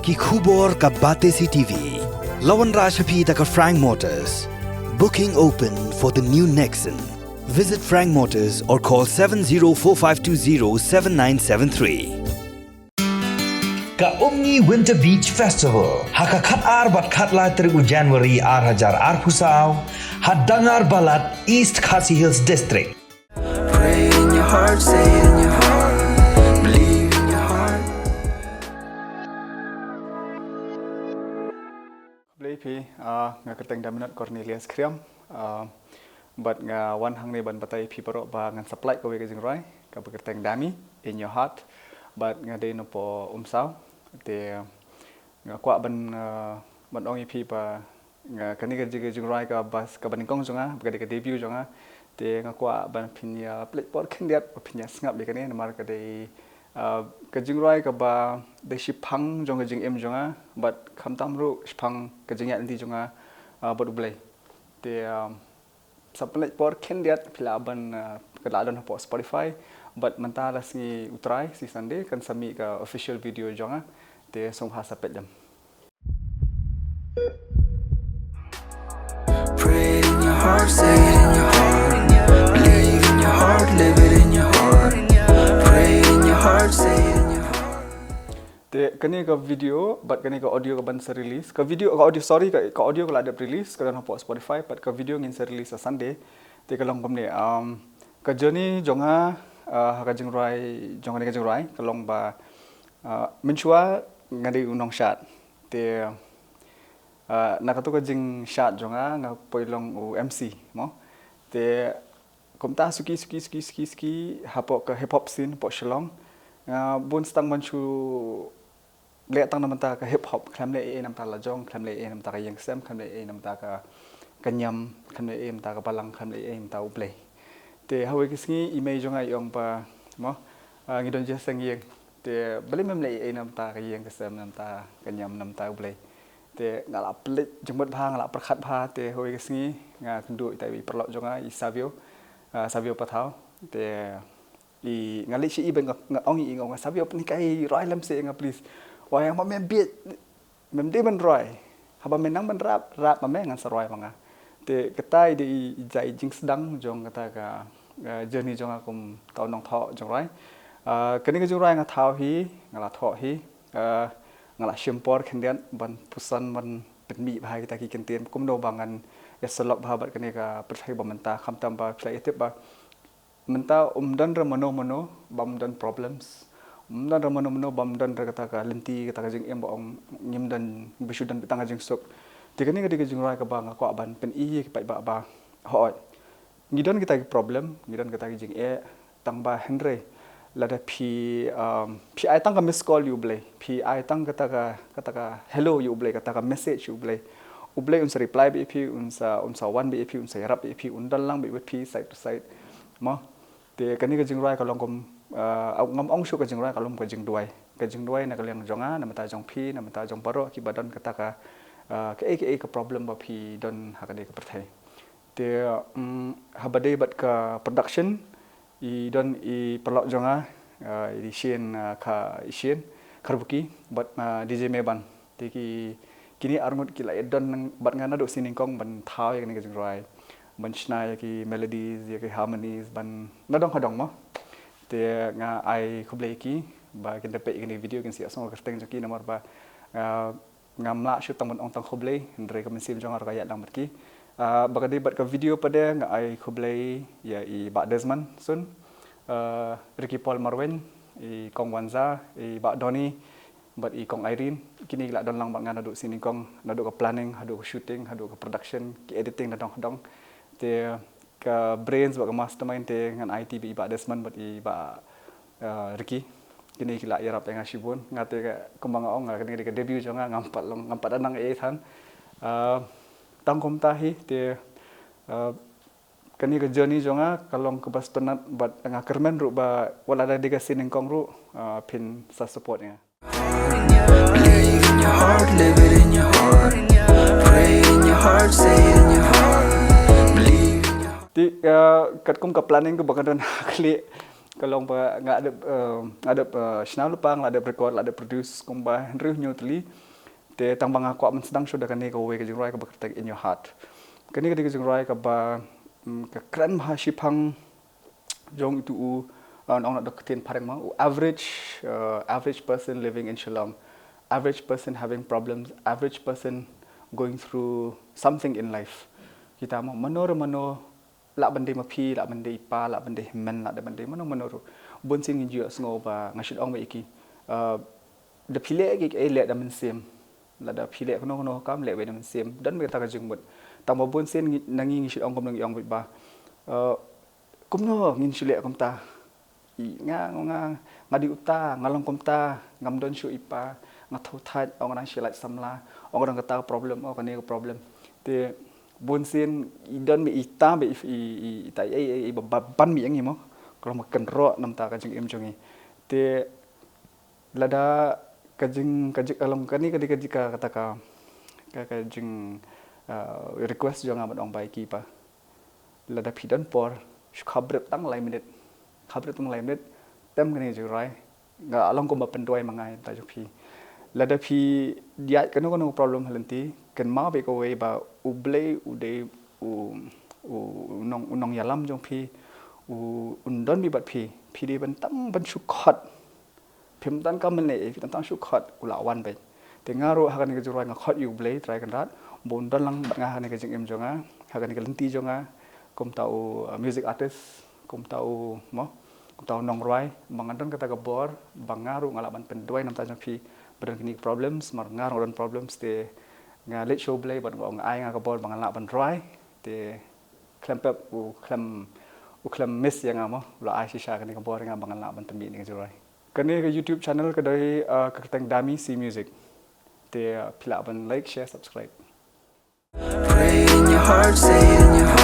ki khubor ka bate CTV. Lawan Rajaphi taka Frank Motors. Booking open for the new Nexon. Visit Frank Motors or call 7045207973. Ka Omni Winter Beach Festival. Haka khat ar bat khat la 3 January ar hajar ar pusau. Hadangar balat East Khasi Hills District. Pray in your heart, say it in your heart, believe in your heart. Belipi, nga kerteng daminat Cornelius Kriam, but nga one hang ni ban batay piparo ba ngan supply ko wega jingrai, ka kerteng dami in your heart, but nga day no po umsaw, te nga kwa ban ban ong ipi pa nga kani ka jingrai ka bas ka baningkong jonga, ka debut jonga, te nga kwa ban pinya plateport kendiat pinya sngap de kani namar ka day ka jingrai ka ba de shipang jonga jing em jonga but khamtam ru shipang ka jingya ndi jonga bodu blai te sa plateport kendiat pila ban ka ladon po Spotify but mentala si utrai si Sunday kan sami ka official video jonga te song hasa pedam. Pray it in your heart, say it in your heart, believe in your heart, live it in your heart. Pray in your heart, say it in your heart. Te kani ka video but kani ka audio ka ban sa release ka video ka audio sorry ka audio ka ada release ka dan po Spotify but ka video ngin sa release sa Sunday te ka long komne ka journey jonga ka jingrai jonga ni ka jingrai ka long ba menchua ngadi unong shot te nakatu ka jing shot jonga nga poilong u MC mo te komta suki hapo ka hip hop scene po Shillong bun stang manchu le tang namta ka hip hop klam le namta la jong klam le namta ka yang sem klam le namta ka kanyam klam le namta ka balang klam le namta uplay te hawe kisngi image jonga yong pa mo ngidon je sang yeng te bali mem le namta ka yang sem namta kanyam namta uplay te ngala plit jembat bha ngala prakhat bha te hawe kisngi nga kendu tai perlok jonga I savio pathau te I ngali si iben nga ongi nga savio ni kai roi lam se nga please why yang mem bit mem de ban roi haba menang ban rap ma me ngan saroi manga te ketai di jai jing sedang jong kata ka journey jong akum tau nong tho jong roi kani ka jong roi nga thau hi ngala tho hi ngala shimpor khendian ban pusan ban penmi bhai kita ki kentien kum do bangan ya selok bahabat kani ka percaya bamenta khamtam ba play tip ba menta umdan ra mono bamdan problems umdan ra mono bamdan ra kata ka lenti kata ka jing em bong nyimdan bisudan bitang jing sok tikani ka jing ra ka ba nga kwa ban pen I ki pai ba hoi ngidon kita ki problem ngidon kita ki jing tang ba henry lada pi ai tang ka miss call you blay pi ai tang kata ka hello you blay kata ka message you blay ublay unsa reply BP unsa one BP unsa yarap BP undal lang BP side to side mo te kani ka jingrai ka longkom ngam ong shu ka jingrai ka lom ka jingduai na ka liang jonga na mata jong phi na mata jong paro ki badan kata ka ka problem ba phi don hakade ka perthai te habade bat ka production I don I perlok jonga I sien ka sien karbuki bat DJ Meban te ki kini armut kila edon bat ngana do siningkong ban thau yang ni ka jingrai ban snai ki melodies ya ki harmonies ban nadong hadong mo te nga ai khublei ki ba kin tepe ni video kin sia song ka teng jaki nomor ba ngamla shoot tang ban ong tang khublei ndre ka mensil jong ar kaya lang mat ki bakade bat ka video pada nga ai khublei ya I ba Desmond sun Ricky Paul Marwen I Kong Wanza I ba Donny but I Kong Irene kini la don lang ba nga nadu sini kong nadu ka planning hadu ka shooting hadu ka production ki editing nadong hadong te ka brains ba ka mastermind te ngan IT bi ba Desmond but I ba Ricky kini kila yarap nga shibun ngate ka kumbang ong nga kini ka debut jo nga ngampat anang than tangkom tahi te kani ka journey jo nga kalong ka bastonat but nga kermen ru ba wala da diga sining kong ru pin sa support nga. Believe in your heart, live it in your heart. Pray in your heart, say it in your heart. Believe in your heart. Ti kat kum ka planning ko baka don kli kalau nggak ada snau lupa nggak ada record nggak ada produce kumba riuh nyutli te tang bang aku aman sedang sudah kan ko we ke jingrai ka bakta in your heart kan ni ke jingrai ka ba ka kran ma shipang jong itu ong nak doketin pareng ma average person living in Shillong, average person having problems, average person going through something in life. Kita mau menor lak bende mapi, lak bende ipa, lak bende men, lak bende menor. Bon sin ngi sngo ba ngashit ong ba iki. De pile gi le da men sim. La da pile kono kam le we da men sim. Dan me ta ka jing mut. Tang ba bon sin nangi ngishit ong kom nang ong ba. Kum no ngin shile kom ta. Ngadi uta ngalong kom ta ngam don shu ipa ngathau that ong nang shilai samla ong nang kata problem ong ni problem te bun sin idon mi ita be i tai ai ban mi yang mo kalau makan ro nam ta ka jing em jongi te lada ka jing along kani ka kata ka jing request jong amat ong bai ki pa lada pidan por khabret tang lai minute tem kani jing rai ga along ko ma pendoi mangai ta jo pi lada pi dia kono problem halanti kan ma be ko we ba uble ude unong yalam jong pi undon mi bat pi di ban tam ban shukhat phim tan kam le tan shukhat ulawan be te ngaro hakan ke jurang khot yu ble try kan rat bon don lang bat nga ne ke jing em jonga hakan ke lenti jonga kum tau music artist kum tau kum tau nong roi bangan kata ke bor bangaru ngalaban pendoi nam ta jong pi badan kini problems mar ngar on problems te nga let show play ban ngong ai nga ka bol bang la ban dry te klempep u klem miss yang amo la ai shisha kini ka bol nga bang la ban tembi ni jurai kani ke YouTube channel ka dai ka teng dami C music te pila ban like share subscribe Pray in your heart, say it in your heart.